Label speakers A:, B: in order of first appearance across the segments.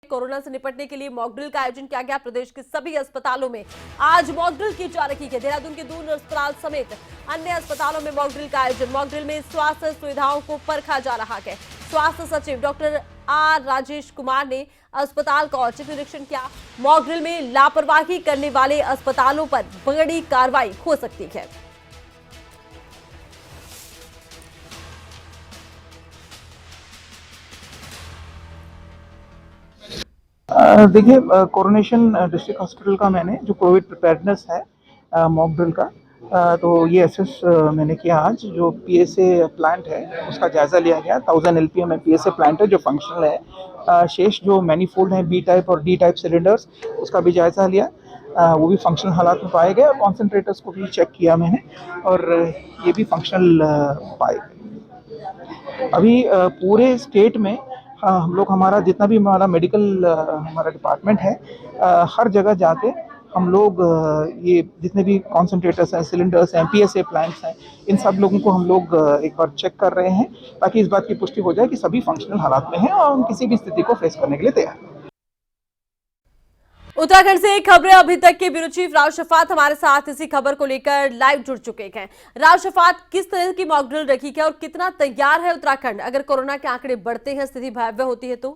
A: Corona से निपटने के लिए मॉक ड्रिल का आयोजन किया गया। प्रदेश के सभी अस्पतालों में आज मॉक ड्रिल की जा रही है। देहरादून के दून अस्पताल समेत अन्य अस्पतालों में मॉक ड्रिल का आयोजन। मॉक ड्रिल में स्वास्थ्य सुविधाओं को परखा जा रहा है। स्वास्थ्य सचिव डॉक्टर आर राजेश कुमार ने अस्पताल का औचक निरीक्षण किया। मॉक ड्रिल में लापरवाही करने वाले अस्पतालों पर बड़ी कार्रवाई हो सकती है।
B: देखिए, कोरोनेशन डिस्ट्रिक्ट हॉस्पिटल का मैंने जो कोविड प्रिपेयर्डनेस है मॉक ड्रिल का, तो ये एसेस मैंने किया। आज जो पीएसए प्लांट है उसका जायज़ा लिया गया। 1000 एलपीएम में पीएसए प्लांट है जो फंक्शनल है। शेष जो मैनीफोल्ड है बी टाइप और डी टाइप सिलेंडर्स, उसका भी जायज़ा लिया। वो भी फंक्शनल हालात में पाए गए और कॉन्सेंट्रेटर्स को भी चेक किया मैंने, और ये भी फंक्शनल पाए गए। अभी पूरे स्टेट में हम लोग, हमारा जितना भी हमारा मेडिकल हमारा डिपार्टमेंट है, हर जगह जाके हम लोग ये जितने भी कॉन्सेंट्रेटर्स हैं, सिलेंडर्स हैं, पीएसए प्लांट्स हैं, इन सब लोगों को हम लोग एक बार चेक कर रहे हैं ताकि इस बात की पुष्टि हो जाए कि सभी फंक्शनल हालात में हैं और हम किसी भी स्थिति को फेस करने के लिए तैयार हैं।
A: उत्तराखंड से खबरें। अभी तक के ब्यूरो चीफ राव शफात हमारे साथ इसी खबर को लेकर लाइव जुड़ चुके हैं। राव शफात, किस तरह की मॉक ड्रिल रखी है और कितना तैयार है उत्तराखंड अगर कोरोना के आंकड़े बढ़ते हैं, स्थिति भयावह होती है तो?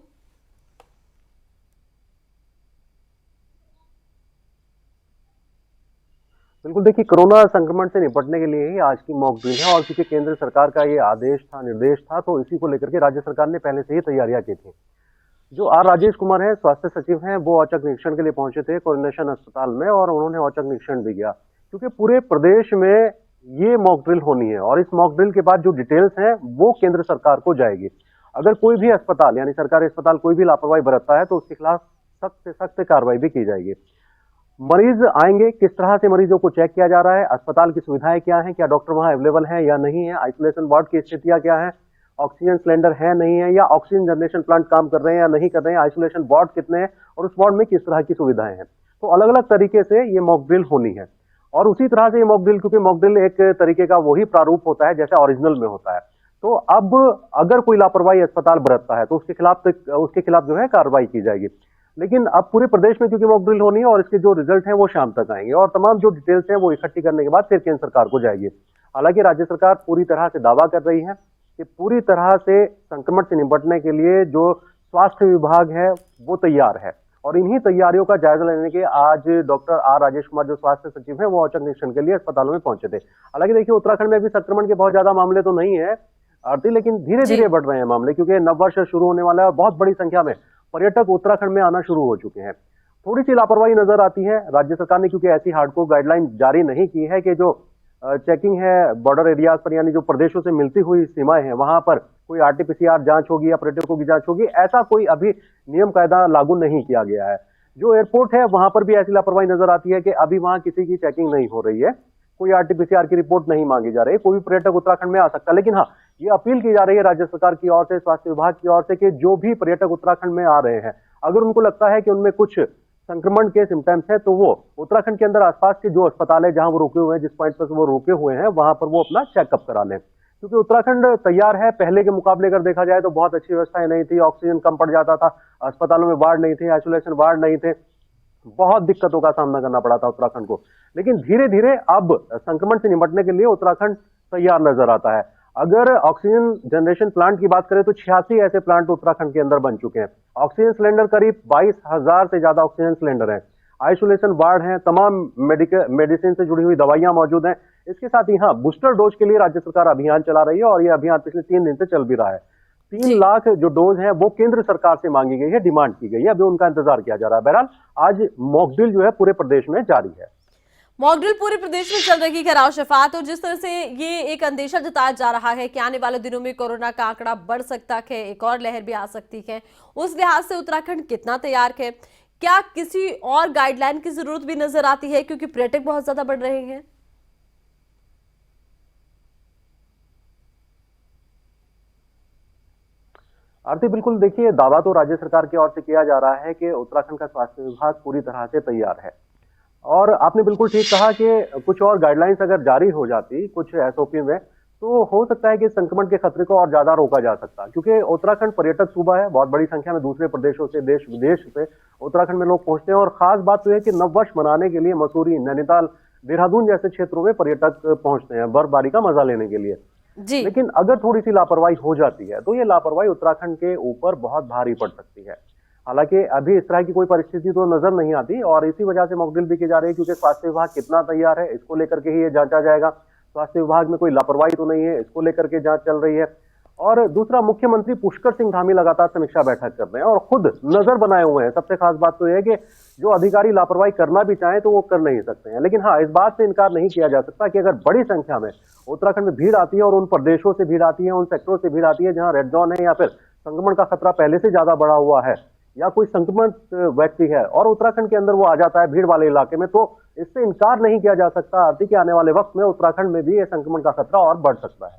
C: बिल्कुल, देखिए, कोरोना संक्रमण से निपटने के लिए ही आज की मॉक ड्रिल है। और क्योंकि केंद्र सरकार का ये आदेश था, निर्देश था, तो इसी को लेकर के राज्य सरकार ने पहले से ही तैयारियां की थी। जो आर राजेश कुमार है, स्वास्थ्य सचिव हैं, वो औचक निरीक्षण के लिए पहुंचे थे कोरोनेशन अस्पताल में और उन्होंने औचक निरीक्षण भी किया। क्योंकि पूरे प्रदेश में ये मॉक ड्रिल होनी है और इस मॉक ड्रिल के बाद जो डिटेल्स हैं वो केंद्र सरकार को जाएगी। अगर कोई भी अस्पताल यानी सरकारी अस्पताल कोई भी लापरवाही बरतता है तो उसके खिलाफ सख्त से सख्त कार्रवाई भी की जाएगी। मरीज आएंगे, किस तरह से मरीजों को चेक किया जा रहा है, अस्पताल की सुविधाएं क्या हैं, क्या डॉक्टर वहां अवेलेबल हैं या नहीं है, आइसोलेशन वार्ड की स्थितियां क्या है, ऑक्सीजन सिलेंडर है नहीं है, या ऑक्सीजन जनरेशन प्लांट काम कर रहे हैं या नहीं कर रहे हैं, आइसोलेशन वार्ड कितने हैं और उस वार्ड में किस तरह की सुविधाएं हैं। तो अलग अलग तरीके से ये मॉक ड्रिल होनी है। और उसी तरह से ये मॉक ड्रिल, क्योंकि मॉक ड्रिल एक तरीके का वही प्रारूप होता है जैसे ओरिजिनल में होता है, तो अब अगर कोई लापरवाही अस्पताल बरतता है तो उसके खिलाफ जो है कार्रवाई की जाएगी। लेकिन अब पूरे प्रदेश में क्योंकि मॉक ड्रिल होनी है और इसके जो रिजल्ट हैं वो शाम तक आएंगे और तमाम जो डिटेल्स हैं वो इकट्ठी करने के बाद फिर केंद्र सरकार को जाएगी। हालांकि राज्य सरकार पूरी तरह से दावा कर रही है कि पूरी तरह से संक्रमण से निपटने के लिए जो स्वास्थ्य विभाग है वो तैयार है। और इन्हीं तैयारियों का जायजा लेने के आज डॉक्टर आर राजेश कुमार जो स्वास्थ्य सचिव है वो औचक निरीक्षण के लिए अस्पतालों में पहुंचे थे। हालांकि देखिए, उत्तराखंड में भी संक्रमण के बहुत ज्यादा मामले तो नहीं है आरती, लेकिन धीरे धीरे बढ़ रहे हैं मामले, क्योंकि नववर्ष शुरू होने वाला है और बहुत बड़ी संख्या में पर्यटक उत्तराखंड में आना शुरू हो चुके हैं। थोड़ी सी लापरवाही नजर आती है राज्य सरकार ने, क्योंकि ऐसी हार्डकोर गाइडलाइन जारी नहीं की है कि जो चेकिंग है बॉर्डर एरियाज पर यानी जो प्रदेशों से मिलती हुई सीमाएं हैं वहां पर कोई आरटीपीसीआर जांच होगी या पर्यटकों की जांच होगी, ऐसा कोई अभी नियम कायदा लागू नहीं किया गया है। जो एयरपोर्ट है वहां पर भी ऐसी लापरवाही नजर आती है कि अभी वहां किसी की चेकिंग नहीं हो रही है, कोई आरटीपीसीआर की रिपोर्ट नहीं मांगी जा रही है, कोई भी पर्यटक उत्तराखंड में आ सकता है। लेकिन हाँ, ये अपील की जा रही है राज्य सरकार की ओर से, स्वास्थ्य विभाग की ओर से, कि जो भी पर्यटक उत्तराखंड में आ रहे हैं अगर उनको लगता है कि उनमें कुछ संक्रमण के सिम्टम्स है तो वो उत्तराखंड के अंदर आसपास के जो अस्पताल है जहां वो रुके हुए हैं, जिस पॉइंट पर वो रुके हुए हैं, वहां पर वो अपना चेकअप करा लें। क्योंकि उत्तराखंड तैयार है, पहले के मुकाबले अगर देखा जाए तो बहुत अच्छी व्यवस्थाएं नहीं थी, ऑक्सीजन कम पड़ जाता था, अस्पतालों में वार्ड नहीं थे, आइसोलेशन वार्ड नहीं थे, बहुत दिक्कतों का सामना करना पड़ा था उत्तराखंड को। लेकिन धीरे धीरे अब संक्रमण से निपटने के लिए उत्तराखंड तैयार नजर आता है। अगर ऑक्सीजन जनरेशन प्लांट की बात करें तो 86 ऐसे प्लांट उत्तराखंड के अंदर बन चुके हैं। ऑक्सीजन सिलेंडर करीब 22,000 से ज्यादा ऑक्सीजन सिलेंडर हैं, आइसोलेशन वार्ड हैं, तमाम मेडिसिन से जुड़ी हुई दवाइयां मौजूद हैं। इसके साथ ही हाँ, बूस्टर डोज के लिए राज्य सरकार अभियान चला रही है और यह अभियान पिछले 3 दिन से चल भी रहा है। 3 लाख जो डोज है वो केंद्र सरकार से मांगी गई है, डिमांड की गई है, अभी उनका इंतजार किया जा रहा है। बहरहाल आज मॉक ड्रिल जो है पूरे प्रदेश में जारी है।
A: मॉक ड्रिल पूरे प्रदेश में चल रही है राव शफात, और जिस तरह से ये एक अंदेशा जताया जा रहा है कि आने वाले दिनों में कोरोना का आंकड़ा बढ़ सकता है, एक और लहर भी आ सकती है, उस लिहाज से उत्तराखंड कितना तैयार है? क्या किसी और गाइडलाइन की जरूरत भी नजर आती है क्योंकि पर्यटक बहुत ज्यादा बढ़ रहे हैं?
C: आरती, बिल्कुल, देखिए, दावा तो राज्य सरकार की ओर से किया जा रहा है कि उत्तराखंड का स्वास्थ्य विभाग पूरी तरह से तैयार है। और आपने बिल्कुल ठीक कहा कि कुछ और गाइडलाइंस अगर जारी हो जाती कुछ एसओपी में तो हो सकता है कि संक्रमण के खतरे को और ज्यादा रोका जा सकता है, क्योंकि उत्तराखंड पर्यटक सूबा है, बहुत बड़ी संख्या में दूसरे प्रदेशों से, देश विदेश से उत्तराखंड में लोग पहुंचते हैं। और खास बात तो है कि नववर्ष मनाने के लिए मसूरी, नैनीताल, देहरादून जैसे क्षेत्रों में पर्यटक पहुंचते हैं बर्फबारी का मजा लेने के लिए।
A: जी।
C: लेकिन अगर थोड़ी सी लापरवाही हो जाती है तो ये लापरवाही उत्तराखंड के ऊपर बहुत भारी पड़ सकती है। हालांकि अभी इस तरह की कोई परिस्थिति तो नजर नहीं आती और इसी वजह से मॉकड्रिल भी की जा रही है, क्योंकि स्वास्थ्य विभाग कितना तैयार है इसको लेकर के ही ये जांचा जाएगा। स्वास्थ्य विभाग में कोई लापरवाही तो नहीं है, इसको लेकर के जांच चल रही है। और दूसरा, मुख्यमंत्री पुष्कर सिंह धामी लगातार समीक्षा बैठक कर रहे हैं और खुद नजर बनाए हुए हैं। सबसे खास बात तो यह है कि जो अधिकारी लापरवाही करना भी चाहें तो वो कर नहीं सकते हैं। लेकिन हाँ, इस बात से इनकार नहीं किया जा सकता कि अगर बड़ी संख्या में उत्तराखंड में भीड़ आती है और उन प्रदेशों से भीड़ आती है, उन सेक्टरों से भीड़ आती है जहां रेड जोन है या फिर संक्रमण का खतरा पहले से ज्यादा बढ़ा हुआ है, या कोई संक्रमित व्यक्ति है और उत्तराखंड के अंदर वो आ जाता है भीड़ वाले इलाके में, तो इससे इनकार नहीं किया जा सकता कि आने वाले वक्त में उत्तराखंड में भी ये संक्रमण का खतरा और बढ़ सकता है।